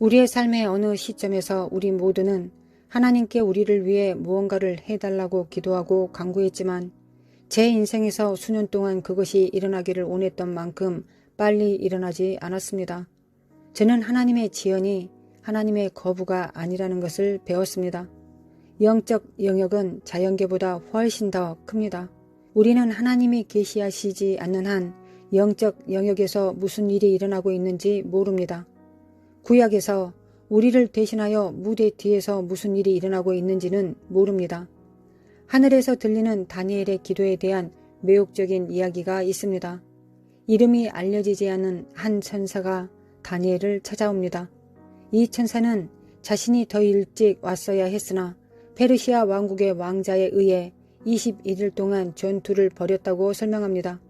우리의 삶의 어느 시점에서 우리 모두는 하나님께 우리를 위해 무언가를 해달라고 기도하고 간구했지만 제 인생에서 수년 동안 그것이 일어나기를 원했던 만큼 빨리 일어나지 않았습니다. 저는 하나님의 지연이 하나님의 거부가 아니라는 것을 배웠습니다. 영적 영역은 자연계보다 훨씬 더 큽니다. 우리는 하나님이 계시하시지 않는 한 영적 영역에서 무슨 일이 일어나고 있는지 모릅니다. 구약에서 우리를 대신하여 무대 뒤에서 무슨 일이 일어나고 있는지는 모릅니다. 하늘에서 들리는 다니엘의 기도에 대한 매혹적인 이야기가 있습니다. 이름이 알려지지 않은 한 천사가 다니엘을 찾아옵니다. 이 천사는 자신이 더 일찍 왔어야 했으나 페르시아 왕국의 왕자에 의해 21일 동안 전투를 벌였다고 설명합니다.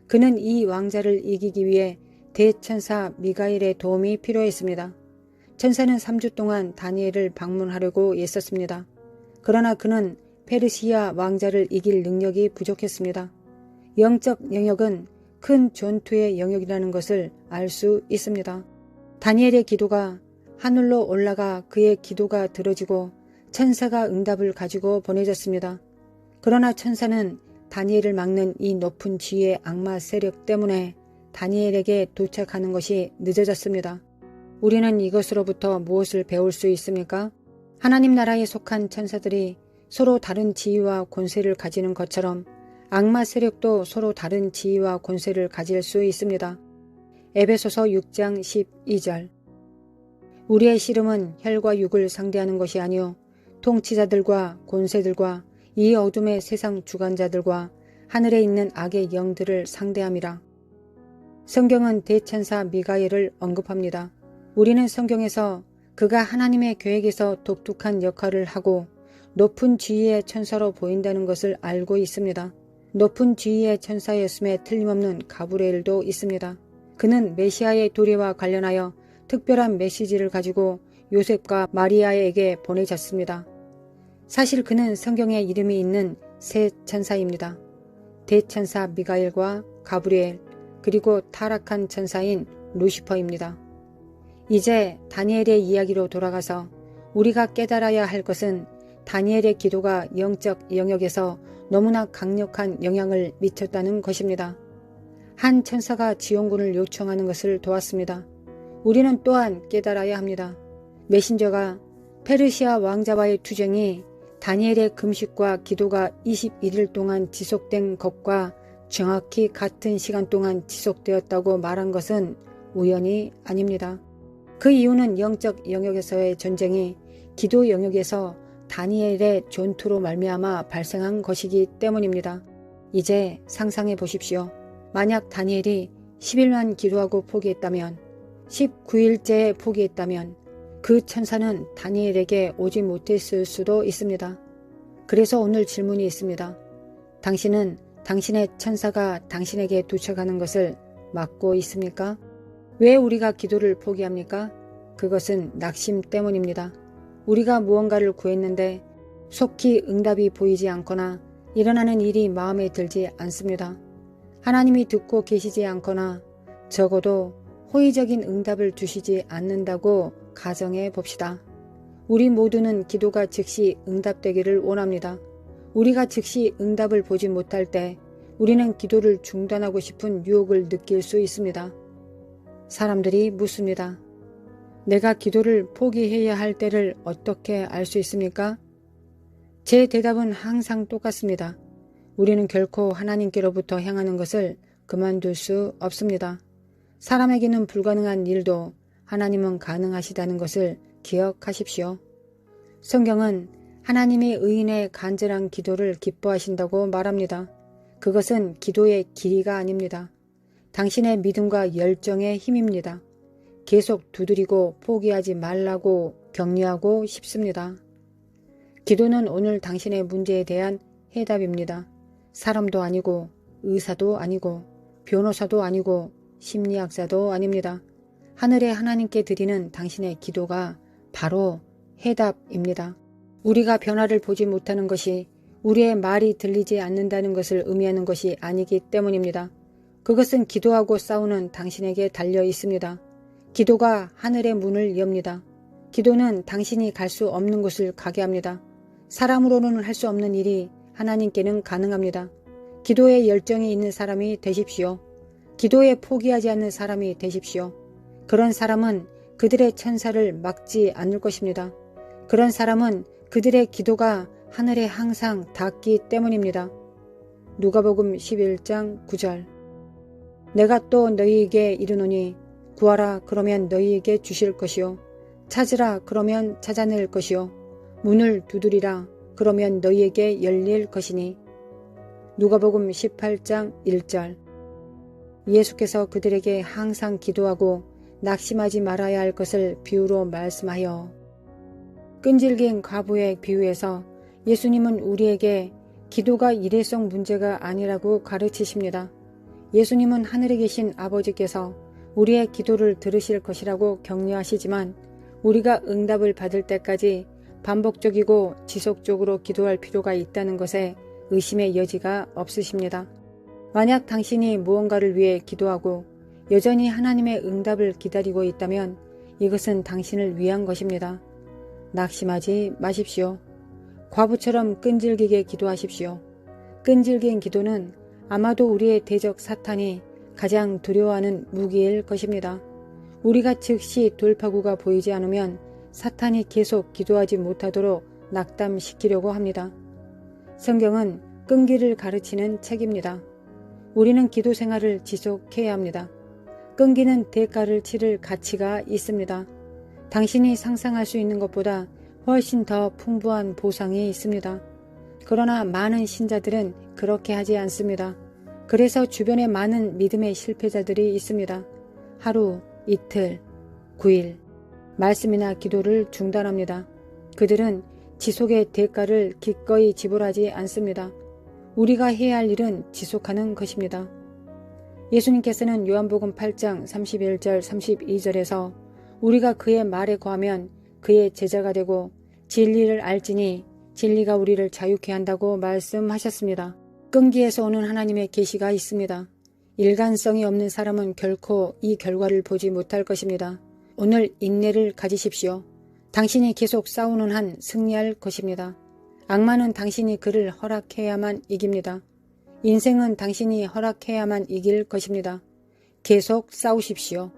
그는 이 왕자를 이기기 위해 대천사 미가엘의 도움이 필요했습니다. 천사는 3주 동안 다니엘을 방문하려고 애썼습니다. 그러나 그는 페르시아 왕자를 이길 능력이 부족했습니다. 영적 영역은 큰 전투의 영역이라는 것을 알 수 있습니다. 다니엘의 기도가 하늘로 올라가 그의 기도가 들어지고 천사가 응답을 가지고 보내졌습니다. 그러나 천사는 다니엘을 막는 이 높은 지위의 악마 세력 때문에 다니엘에게 도착하는 것이 늦어졌습니다. 우리는 이것으로부터 무엇을 배울 수 있습니까? 하나님 나라에 속한 천사들이 서로 다른 지위와 권세를 가지는 것처럼 악마 세력도 서로 다른 지위와 권세를 가질 수 있습니다. 에베소서 6장 12절. 우리의 씨름은 혈과 육을 상대하는 것이 아니요 통치자들과 권세들과 이 어둠의 세상 주관자들과 하늘에 있는 악의 영들을 상대함이라. 성경은 대천사 미가엘을 언급합니다. 우리는 성경에서 그가 하나님의 계획에서 독특한 역할을 하고 높은 지위의 천사로 보인다는 것을 알고 있습니다. 높은 지위의 천사였음에 틀림없는 가브리엘도 있습니다. 그는 메시아의 도래와 관련하여 특별한 메시지를 가지고 요셉과 마리아에게 보내졌습니다. 사실 그는 성경에 이름이 있는 세 천사입니다. 대천사 미가엘과 가브리엘 그리고 타락한 천사인 루시퍼입니다. 이제 다니엘의 이야기로 돌아가서 우리가 깨달아야 할 것은 다니엘의 기도가 영적 영역에서 너무나 강력한 영향을 미쳤다는 것입니다. 한 천사가 지원군을 요청하는 것을 도왔습니다. 우리는 또한 깨달아야 합니다. 메신저가 페르시아 왕자와의 투쟁이 다니엘의 금식과 기도가 21일 동안 지속된 것과 정확히 같은 시간 동안 지속되었다고 말한 것은 우연이 아닙니다. 그 이유는 영적 영역에서의 전쟁이 기도 영역에서 다니엘의 전투로 말미암아 발생한 것이기 때문입니다. 이제 상상해 보십시오. 만약 다니엘이 10일만 기도하고 포기했다면, 19일째에 포기했다면 그 천사는 다니엘에게 오지 못했을 수도 있습니다. 그래서 오늘 질문이 있습니다. 당신은 당신의 천사가 당신에게 도착하는 것을 막고 있습니까? 왜 우리가 기도를 포기합니까? 그것은 낙심 때문입니다. 우리가 무언가를 구했는데 속히 응답이 보이지 않거나 일어나는 일이 마음에 들지 않습니다. 하나님이 듣고 계시지 않거나 적어도 호의적인 응답을 주시지 않는다고 가정해 봅시다. 우리 모두는 기도가 즉시 응답되기를 원합니다. 우리가 즉시 응답을 보지 못할 때 우리는 기도를 중단하고 싶은 유혹을 느낄 수 있습니다. 사람들이 묻습니다. 내가 기도를 포기해야 할 때를 어떻게 알 수 있습니까? 제 대답은 항상 똑같습니다. 우리는 결코 하나님께로부터 향하는 것을 그만둘 수 없습니다. 사람에게는 불가능한 일도 하나님은 가능하시다는 것을 기억하십시오. 성경은 하나님이 의인의 간절한 기도를 기뻐하신다고 말합니다. 그것은 기도의 길이가 아닙니다. 당신의 믿음과 열정의 힘입니다. 계속 두드리고 포기하지 말라고 격려하고 싶습니다. 기도는 오늘 당신의 문제에 대한 해답입니다. 사람도 아니고 의사도 아니고 변호사도 아니고 심리학자도 아닙니다. 하늘의 하나님께 드리는 당신의 기도가 바로 해답입니다. 우리가 변화를 보지 못하는 것이 우리의 말이 들리지 않는다는 것을 의미하는 것이 아니기 때문입니다. 그것은 기도하고 싸우는 당신에게 달려 있습니다. 기도가 하늘의 문을 엽니다. 기도는 당신이 갈 수 없는 곳을 가게 합니다. 사람으로는 할 수 없는 일이 하나님께는 가능합니다. 기도에 열정이 있는 사람이 되십시오. 기도에 포기하지 않는 사람이 되십시오. 그런 사람은 그들의 천사를 막지 않을 것입니다. 그런 사람은 그들의 기도가 하늘에 항상 닿기 때문입니다. 누가복음 11장 9절. 내가 또 너희에게 이르노니 구하라 그러면 너희에게 주실 것이요 찾으라 그러면 찾아낼 것이요 문을 두드리라 그러면 너희에게 열릴 것이니. 누가복음 18장 1절. 예수께서 그들에게 항상 기도하고 낙심하지 말아야 할 것을 비유로 말씀하여 끈질긴 과부의 비유에서 예수님은 우리에게 기도가 일회성 문제가 아니라고 가르치십니다. 예수님은 하늘에 계신 아버지께서 우리의 기도를 들으실 것이라고 격려하시지만 우리가 응답을 받을 때까지 반복적이고 지속적으로 기도할 필요가 있다는 것에 의심의 여지가 없으십니다. 만약 당신이 무언가를 위해 기도하고 여전히 하나님의 응답을 기다리고 있다면 이것은 당신을 위한 것입니다. 낙심하지 마십시오. 과부처럼 끈질기게 기도하십시오. 끈질긴 기도는 아마도 우리의 대적 사탄이 가장 두려워하는 무기일 것입니다. 우리가 즉시 돌파구가 보이지 않으면 사탄이 계속 기도하지 못하도록 낙담시키려고 합니다. 성경은 끈기를 가르치는 책입니다. 우리는 기도 생활을 지속해야 합니다. 끈기는 대가를 치를 가치가 있습니다. 당신이 상상할 수 있는 것보다 훨씬 더 풍부한 보상이 있습니다. 그러나 많은 신자들은 그렇게 하지 않습니다. 그래서 주변에 많은 믿음의 실패자들이 있습니다. 하루, 이틀, 9일, 말씀이나 기도를 중단합니다. 그들은 지속의 대가를 기꺼이 지불하지 않습니다. 우리가 해야 할 일은 지속하는 것입니다. 예수님께서는 요한복음 8장 31절 32절에서 우리가 그의 말에 거하면 그의 제자가 되고 진리를 알지니 진리가 우리를 자유케 한다고 말씀하셨습니다. 끈기에서 오는 하나님의 계시가 있습니다. 일관성이 없는 사람은 결코 이 결과를 보지 못할 것입니다. 오늘 인내를 가지십시오. 당신이 계속 싸우는 한 승리할 것입니다. 악마는 당신이 그를 허락해야만 이깁니다. 인생은 당신이 허락해야만 이길 것입니다. 계속 싸우십시오.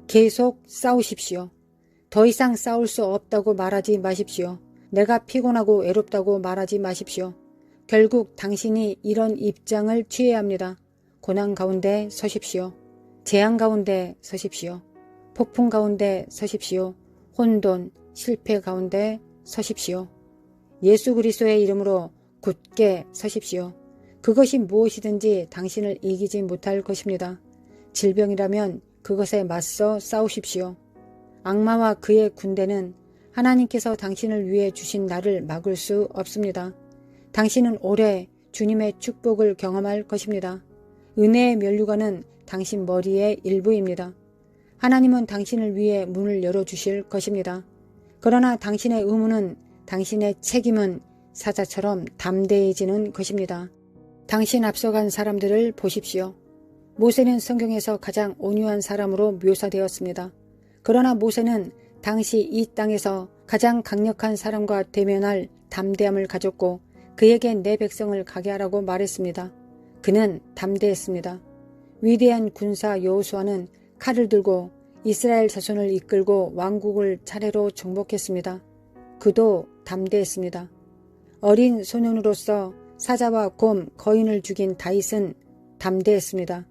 계속 싸우십시오. 더 이상 싸울 수 없다고 말하지 마십시오. 내가 피곤하고 외롭다고 말하지 마십시오. 결국 당신이 이런 입장을 취해야 합니다. 고난 가운데 서십시오. 재앙 가운데 서십시오. 폭풍 가운데 서십시오. 혼돈, 실패 가운데 서십시오. 예수 그리스도의 이름으로 굳게 서십시오. 그것이 무엇이든지 당신을 이기지 못할 것입니다. 질병이라면 그것에 맞서 싸우십시오. 악마와 그의 군대는 하나님께서 당신을 위해 주신 날을 막을 수 없습니다. 당신은 오래 주님의 축복을 경험할 것입니다. 은혜의 면류관은 당신 머리의 일부입니다. 하나님은 당신을 위해 문을 열어주실 것입니다. 그러나 당신의 의무는, 당신의 책임은 사자처럼 담대해지는 것입니다. 당신 앞서간 사람들을 보십시오. 모세는 성경에서 가장 온유한 사람으로 묘사되었습니다. 그러나 모세는 당시 이 땅에서 가장 강력한 사람과 대면할 담대함을 가졌고 그에게 내 백성을 가게 하라고 말했습니다. 그는 담대했습니다. 위대한 군사 여호수아는 칼을 들고 이스라엘 자손을 이끌고 왕국을 차례로 정복했습니다. 그도 담대했습니다. 어린 소년으로서 사자와 곰, 거인을 죽인 다윗은 담대했습니다.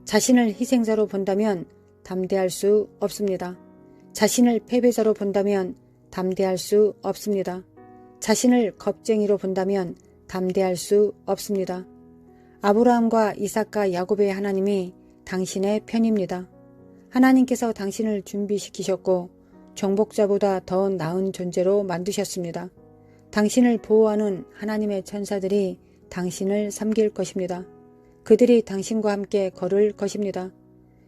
자신을 희생자로 본다면 담대할 수 없습니다. 자신을 패배자로 본다면 담대할 수 없습니다. 자신을 겁쟁이로 본다면 담대할 수 없습니다. 아브라함과 이삭과 야곱의 하나님이 당신의 편입니다. 하나님께서 당신을 준비시키셨고 정복자보다 더 나은 존재로 만드셨습니다. 당신을 보호하는 하나님의 천사들이 당신을 섬길 것입니다. 그들이 당신과 함께 걸을 것입니다.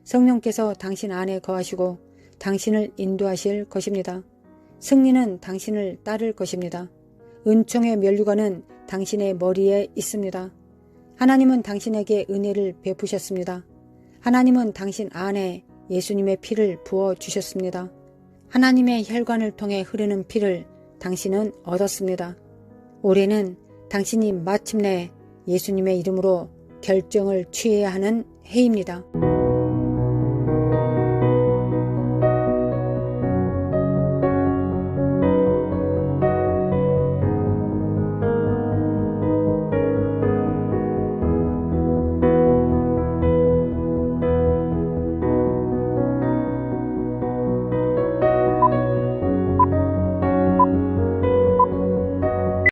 성령께서 당신 안에 거하시고 당신을 인도하실 것입니다. 승리는 당신을 따를 것입니다. 은총의 면류관은 당신의 머리에 있습니다. 하나님은 당신에게 은혜를 베푸셨습니다. 하나님은 당신 안에 예수님의 피를 부어주셨습니다. 하나님의 혈관을 통해 흐르는 피를 당신은 얻었습니다. 올해는 당신이 마침내 예수님의 이름으로 결정을 취해야 하는 해입니다.